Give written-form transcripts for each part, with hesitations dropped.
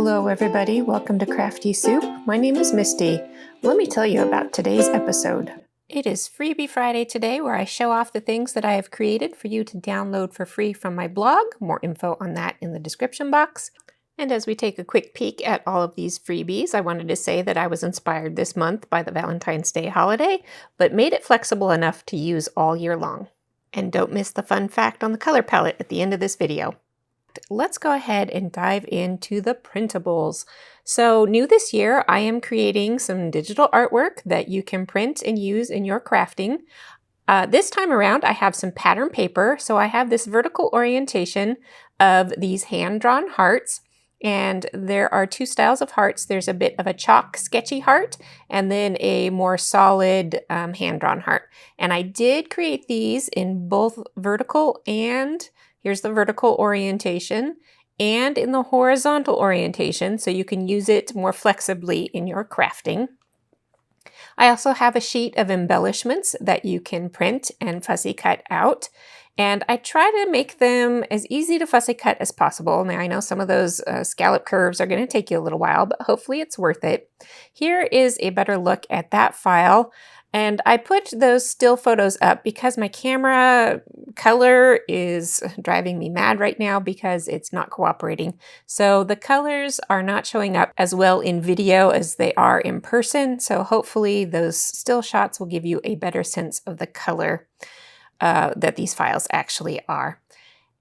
Hello everybody, welcome to Crafty Soup. My name is Misty. Let me tell you about today's episode. It is Freebie Friday today, where I show off the things that I have created for you to download for free from my blog. More info on that in the description box. And as we take a quick peek at all of these freebies, I wanted to say that I was inspired this month by the Valentine's Day holiday, but made it flexible enough to use all year long. And don't miss the fun fact on the color palette at the end of this video. Let's go ahead and dive into the printables. So new this year, I am creating some digital artwork that you can print and use in your crafting. This time around, I have some pattern paper. So I have this vertical orientation of these hand-drawn hearts. And there are two styles of hearts. There's a bit of a chalk sketchy heart and then a more solid hand-drawn heart. And I did create these in both vertical and here's the vertical orientation and in the horizontal orientation, so you can use it more flexibly in your crafting. I also have a sheet of embellishments that you can print and fussy cut out. And I try to make them as easy to fussy cut as possible. Now I know some of those scallop curves are going to take you a little while, but hopefully it's worth it. Here is a better look at that file. And I put those still photos up because my camera color is driving me mad right now because it's not cooperating. So the colors are not showing up as well in video as they are in person. So hopefully those still shots will give you a better sense of the color that these files actually are.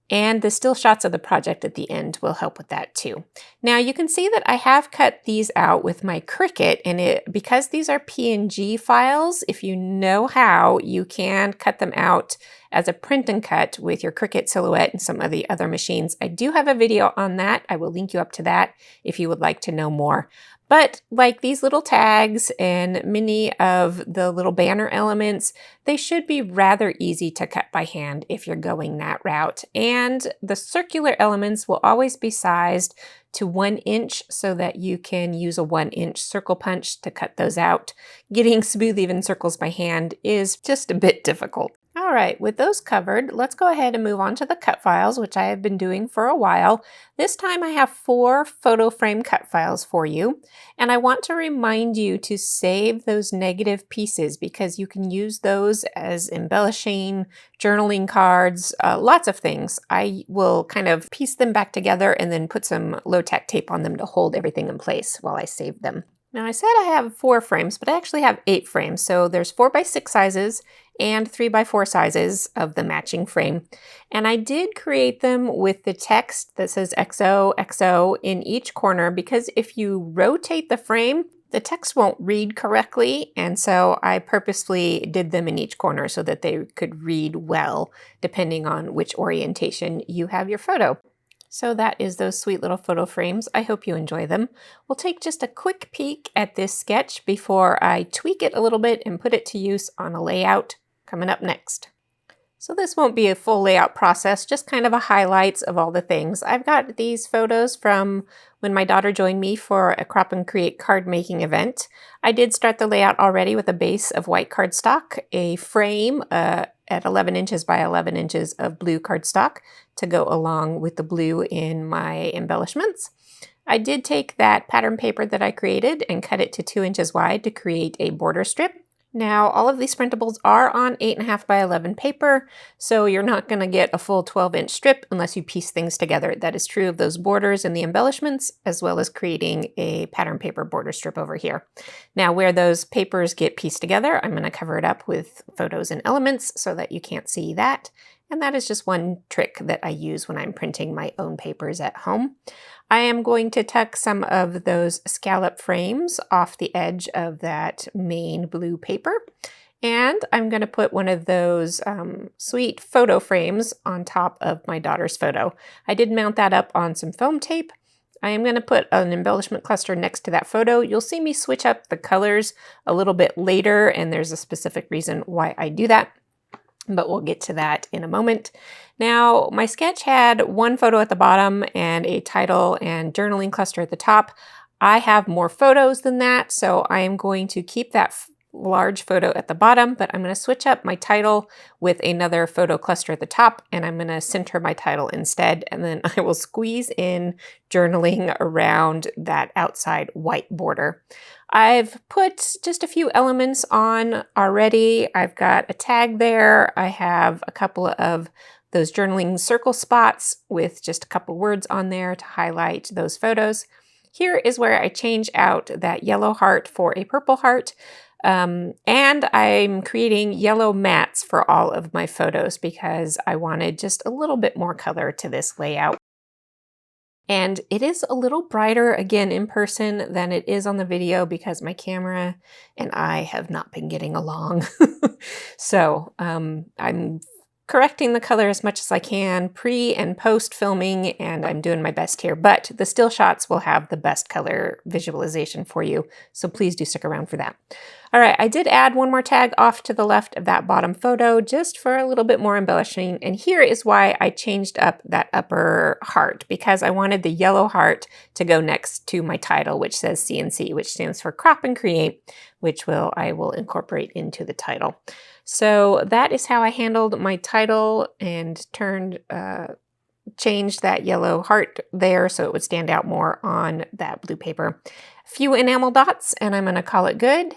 And the still shots of the project at the end will help with that too. Now you can see that I have cut these out with my Cricut, and because these are PNG files, if you know how, you can cut them out as a print and cut with your Cricut Silhouette and some of the other machines. I do have a video on that. I will link you up to that if you would like to know more. But like these little tags and many of the little banner elements, they should be rather easy to cut by hand if you're going that route. And the circular elements will always be sized to 1 inch so that you can use a 1-inch circle punch to cut those out. Getting smooth even circles by hand is just a bit difficult. All right, with those covered, let's go ahead and move on to the cut files, which I have been doing for a while. This time I have 4 photo frame cut files for you, and I want to remind you to save those negative pieces because you can use those as embellishing, journaling cards, lots of things. I will kind of piece them back together and then put some low-tack tape on them to hold everything in place while I save them. Now I said I have 4 frames, but I actually have 8 frames. So there's 4x6 sizes and 3x4 sizes of the matching frame. And I did create them with the text that says XOXO in each corner because if you rotate the frame, the text won't read correctly. And so I purposefully did them in each corner so that they could read well, depending on which orientation you have your photo. So that is those sweet little photo frames. I hope you enjoy them. We'll take just a quick peek at this sketch before I tweak it a little bit and put it to use on a layout coming up next. So this won't be a full layout process, just kind of a highlights of all the things. I've got these photos from when my daughter joined me for a Crop and Create card making event. I did start the layout already with a base of white cardstock, a frame at 11 inches by 11 inches of blue cardstock to go along with the blue in my embellishments. I did take that pattern paper that I created and cut it to 2 inches wide to create a border strip. Now, all of these printables are on 8.5 by 11 paper, so you're not going to get a full 12-inch strip unless you piece things together. That is true of those borders and the embellishments, as well as creating a pattern paper border strip over here. Now, where those papers get pieced together, I'm going to cover it up with photos and elements so that you can't see that. And that is just one trick that I use when I'm printing my own papers at home. I am going to tuck some of those scallop frames off the edge of that main blue paper. And I'm going to put one of those sweet photo frames on top of my daughter's photo. I did mount that up on some foam tape. I am going to put an embellishment cluster next to that photo. You'll see me switch up the colors a little bit later, and there's a specific reason why I do that. But we'll get to that in a moment. Now, my sketch had one photo at the bottom and a title and journaling cluster at the top. I have more photos than that, so I am going to keep that large photo at the bottom, but I'm going to switch up my title with another photo cluster at the top, and I'm going to center my title instead, and then I will squeeze in journaling around that outside white border. I've put just a few elements on already. I've got a tag there. I have a couple of those journaling circle spots with just a couple words on there to highlight those photos. Here is where I change out that yellow heart for a purple heart. And I'm creating yellow mats for all of my photos because I wanted just a little bit more color to this layout. And it is a little brighter again in person than it is on the video because my camera and I have not been getting along. So I'm correcting the color as much as I can pre and post filming, and I'm doing my best here, but the still shots will have the best color visualization for you, so please do stick around for that. All right, I did add one more tag off to the left of that bottom photo just for a little bit more embellishing, and here is why I changed up that upper heart, because I wanted the yellow heart to go next to my title, which says CNC, which stands for Crop and Create, which I will incorporate into the title. So that is how I handled my title and changed that yellow heart there so it would stand out more on that blue paper. A few enamel dots and I'm going to call it good.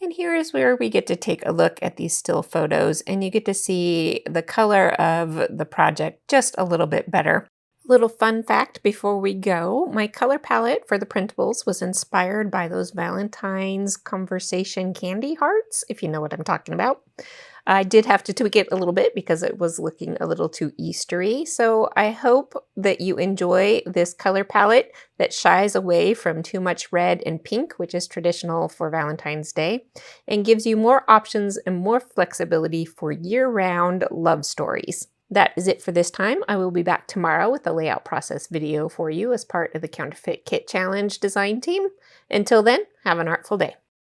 And here is where we get to take a look at these still photos and you get to see the color of the project just a little bit better. Little fun fact before we go, my color palette for the printables was inspired by those Valentine's Conversation candy hearts, if you know what I'm talking about. I did have to tweak it a little bit because it was looking a little too Eastery, so I hope that you enjoy this color palette that shies away from too much red and pink, which is traditional for Valentine's Day, and gives you more options and more flexibility for year-round love stories. That is it for this time. I will be back tomorrow with a layout process video for you as part of the Counterfeit Kit Challenge design team. Until then, have an artful day.